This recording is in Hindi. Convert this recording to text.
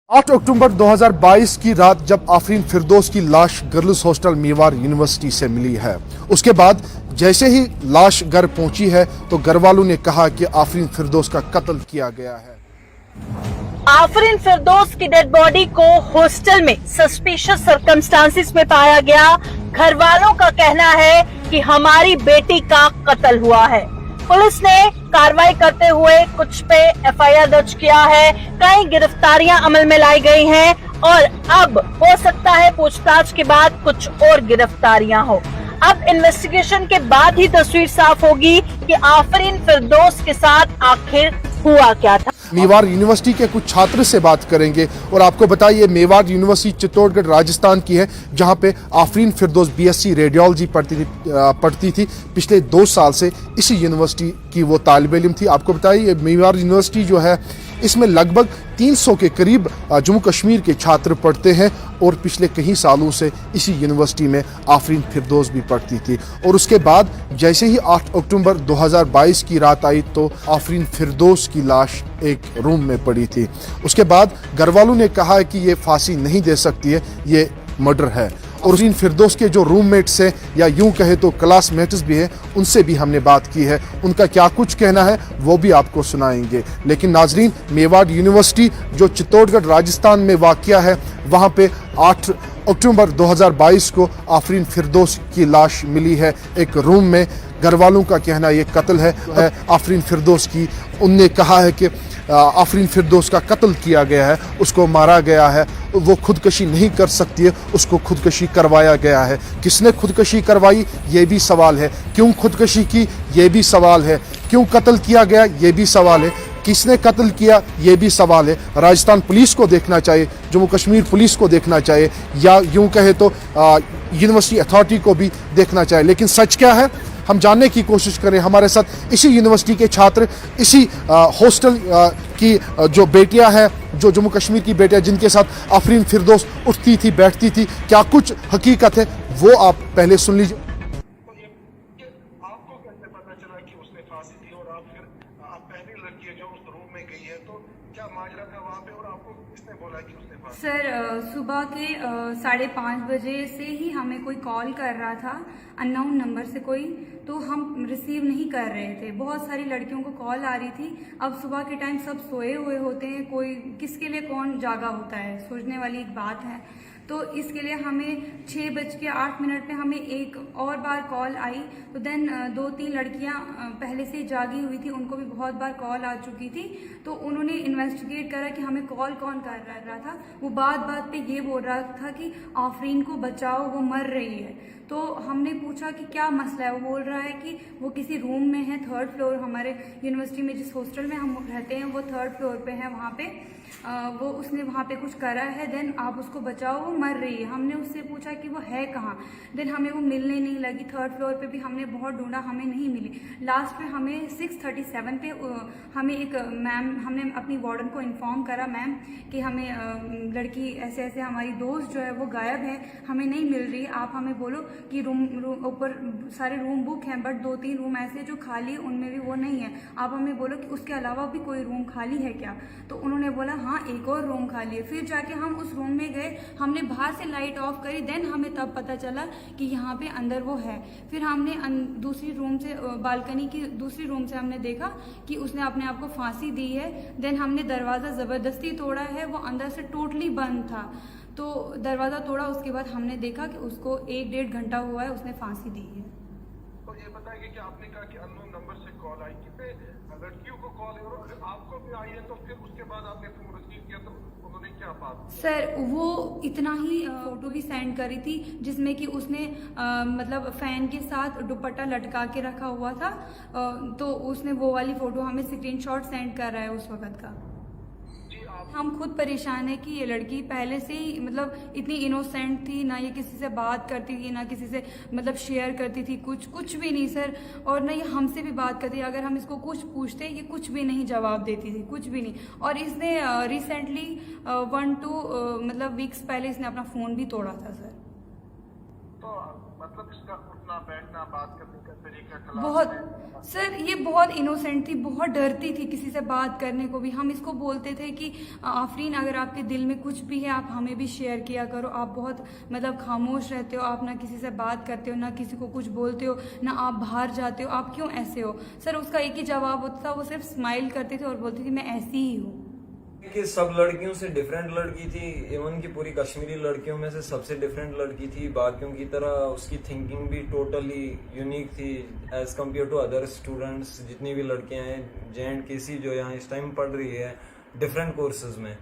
8 अक्टूबर 2022 की रात जब आफरीन फिरदौस की लाश गर्ल्स हॉस्टल मेवाड़ यूनिवर्सिटी से मिली है, उसके बाद जैसे ही लाश घर पहुंची है तो घर वालों ने कहा कि आफरीन फिरदौस का कत्ल किया गया है। आफरीन फिरदौस की डेड बॉडी को हॉस्टल में सस्पिशियस सर्कमस्टांसिस में पाया गया। घर वालों का कहना है कि हमारी बेटी का कत्ल हुआ है। पुलिस ने कार्रवाई करते हुए कुछ पे एफआईआर दर्ज किया है, कई गिरफ्तारियां अमल में लाई गई हैं और अब हो सकता है पूछताछ के बाद कुछ और गिरफ्तारियां हो। अब इन्वेस्टिगेशन के बाद ही तस्वीर साफ होगी कि आफरीन फिरदौस के साथ आखिर हुआ क्या था। मेवाड़ यूनिवर्सिटी के कुछ छात्र से बात करेंगे और आपको बताइए मेवाड़ यूनिवर्सिटी चित्तौड़गढ़ राजस्थान की है, जहां पे आफरीन फिरदौस बीएससी रेडियोलॉजी पढ़ती थी। पिछले 2 साल से इसी यूनिवर्सिटी की वो तालिब इल्म थी। आपको बताइए मेवाड़ यूनिवर्सिटी जो है इसमें लगभग 300 के करीब जम्मू कश्मीर के छात्र पढ़ते हैं और पिछले कई सालों से इसी यूनिवर्सिटी में आफरीन फिरदौस भी पढ़ती थी। और उसके बाद जैसे ही 8 अक्टूबर 2022 की रात आई तो आफरीन फिरदौस की लाश एक रूम में पड़ी थी। उसके बाद घर वालों ने कहा कि ये फांसी नहीं दे सकती है, ये मर्डर है। और आफरीन फिरदौस के जो रूममेट्स हैं या यूं कहे तो क्लासमेट्स भी हैं, उनसे भी हमने बात की है। उनका क्या कुछ कहना है वो भी आपको सुनाएंगे। लेकिन नाजरीन, मेवाड़ यूनिवर्सिटी जो चित्तौड़गढ़ राजस्थान में वाक़या है, वहाँ पे 8 अक्टूबर 2022 को आफरीन फिरदौस की लाश मिली है एक रूम में। घर वालों का कहना ये कत्ल है आफरीन फिरदौस की। उनने कहा है कि आफरीन फिरदौस का कत्ल किया गया है, उसको मारा गया है, वो खुदकशी नहीं कर सकती है, उसको खुदकशी करवाया गया है। किसने खुदकशी करवाई ये भी सवाल है, क्यों खुदकशी की ये भी सवाल है, क्यों कत्ल किया गया ये भी सवाल है, किसने कत्ल किया ये भी सवाल है। राजस्थान पुलिस को देखना चाहिए, जम्मू कश्मीर पुलिस को देखना चाहिए, या यूं कहे तो यूनिवर्सिटी अथॉरिटी को भी देखना चाहिए। लेकिन सच क्या है हम जानने की कोशिश करें। हमारे साथ इसी यूनिवर्सिटी के छात्र, इसी हॉस्टल की जो बेटियां हैं, जो जम्मू कश्मीर की बेटियां जिनके साथ आफरीन फिरदौस उठती थी बैठती थी, क्या कुछ हकीकत है वो आप पहले सुन लीजिए। आपको कैसे पता चला कि उसने फांसी दी और आप पहली लड़की है जो उस रूम में गई है, तो क्या माजरा था वहाँ पे और आपको किसने बोला कि उसने फांसी? सर सुबह के 5:30 बजे से ही हमें कोई कॉल कर रहा था, अननोन नंबर से कोई, तो हम रिसीव नहीं कर रहे थे। बहुत सारी लड़कियों को कॉल आ रही थी। अब सुबह के टाइम सब सोए हुए होते हैं, कोई किसके लिए कौन जागा होता है, सोचने वाली एक बात है। तो इसके लिए हमें 6:08 पे हमें एक और बार कॉल आई। तो देन 2-3 लड़कियां पहले से ही जागी हुई थी, उनको भी बहुत बार कॉल आ चुकी थी। तो उन्होंने इन्वेस्टिगेट करा कि हमें कॉल कौन कर रहा था। वो बात बात पे ये बोल रहा था कि आफरीन को बचाओ, वो मर रही है। तो हमने पूछा कि क्या मसला है। वो बोल रहा है कि वो किसी रूम में है, 3rd फ्लोर, हमारे यूनिवर्सिटी में जिस हॉस्टल में हम रहते हैं वो 3rd फ्लोर पे है। वहाँ पे वो उसने वहाँ पे कुछ करा है, देन आप उसको बचाओ, वो मर रही है। हमने उससे पूछा कि वो है कहाँ, देन हमें वो मिलने नहीं लगी। 3rd फ्लोर पे भी हमने बहुत ढूंढा, हमें नहीं मिली। लास्ट में हमें 6:37 पे हमें एक मैम, हमने अपनी वार्डन को इन्फॉर्म करा, मैम कि हमें लड़की ऐसे ऐसे हमारी दोस्त जो है वो गायब है, हमें नहीं मिल रही, आप हमें बोलो कि रूम ऊपर सारे रूम बुक हैं बट 2-3 रूम ऐसे जो खाली है उनमें भी वो नहीं है, आप हमें बोलो कि उसके अलावा भी कोई रूम खाली है क्या। तो उन्होंने बोला हाँ एक और रूम खाली है। फिर जाके हम उस रूम में गए, हमने बाहर से लाइट ऑफ करी, देन हमें तब पता चला कि यहाँ पे अंदर वो है। फिर हमने दूसरी रूम से, बालकनी की दूसरी रूम से हमने देखा कि उसने अपने आप को फांसी दी है। देन हमने दरवाज़ा ज़बरदस्ती तोड़ा है, वो अंदर से टोटली बंद था। तो दरवाज़ा तोड़ा, उसके बाद हमने देखा कि उसको 1-1.5 घंटा हुआ है उसने फांसी दी है। तो ये बताइए कि आपने कहा कि अननोन नंबर से कॉल आई, कितने लड़कियों को कॉल है और अगर आपको भी आई है तो फिर उसके बाद आपने फोन रिसीव किया तो उन्होंने क्या बात? सर वो इतना ही फोटो भी सेंड करी थी जिसमें कि उसने मतलब फैन के साथ दुपट्टा लटका के रखा हुआ था। तो उसने वो वाली फोटो हमें स्क्रीनशॉट सेंड कर रहा है उस वक्त का। हम खुद परेशान है कि ये लड़की पहले से ही मतलब इतनी इनोसेंट थी, ना ये किसी से बात करती थी, ना किसी से मतलब शेयर करती थी, कुछ भी नहीं सर। और ना ये हमसे भी बात करती, अगर हम इसको कुछ पूछते ये कुछ भी नहीं जवाब देती थी, कुछ भी नहीं। और इसने रिसेंटली 1-2 मतलब वीक्स पहले इसने अपना फ़ोन भी तोड़ा था सर। तो मतलब इसका उठना बैठना बात करने का तरीका क्लास बहुत में? सर ये बहुत इनोसेंट थी, बहुत डरती थी किसी से बात करने को भी। हम इसको बोलते थे कि आफरीन अगर आपके दिल में कुछ भी है आप हमें भी शेयर किया करो, आप बहुत मतलब खामोश रहते हो, आप ना किसी से बात करते हो ना किसी को कुछ बोलते हो ना आप बाहर जाते हो, आप क्यों ऐसे हो। सर उसका एक ही जवाब होता था, वो सिर्फ स्माइल करते थे और बोलती थी मैं ऐसी ही हूँ। कि सब लड़कियों से डिफरेंट लड़की थी, इवन की पूरी कश्मीरी लड़कियों में से सबसे डिफरेंट लड़की थी। बाकियों की तरह उसकी थिंकिंग भी टोटली यूनिक थी as compared to other students. जितनी भी लड़कियां हैं JNKC जो यहाँ इस टाइम पढ़ रही है डिफरेंट कोर्सेज में,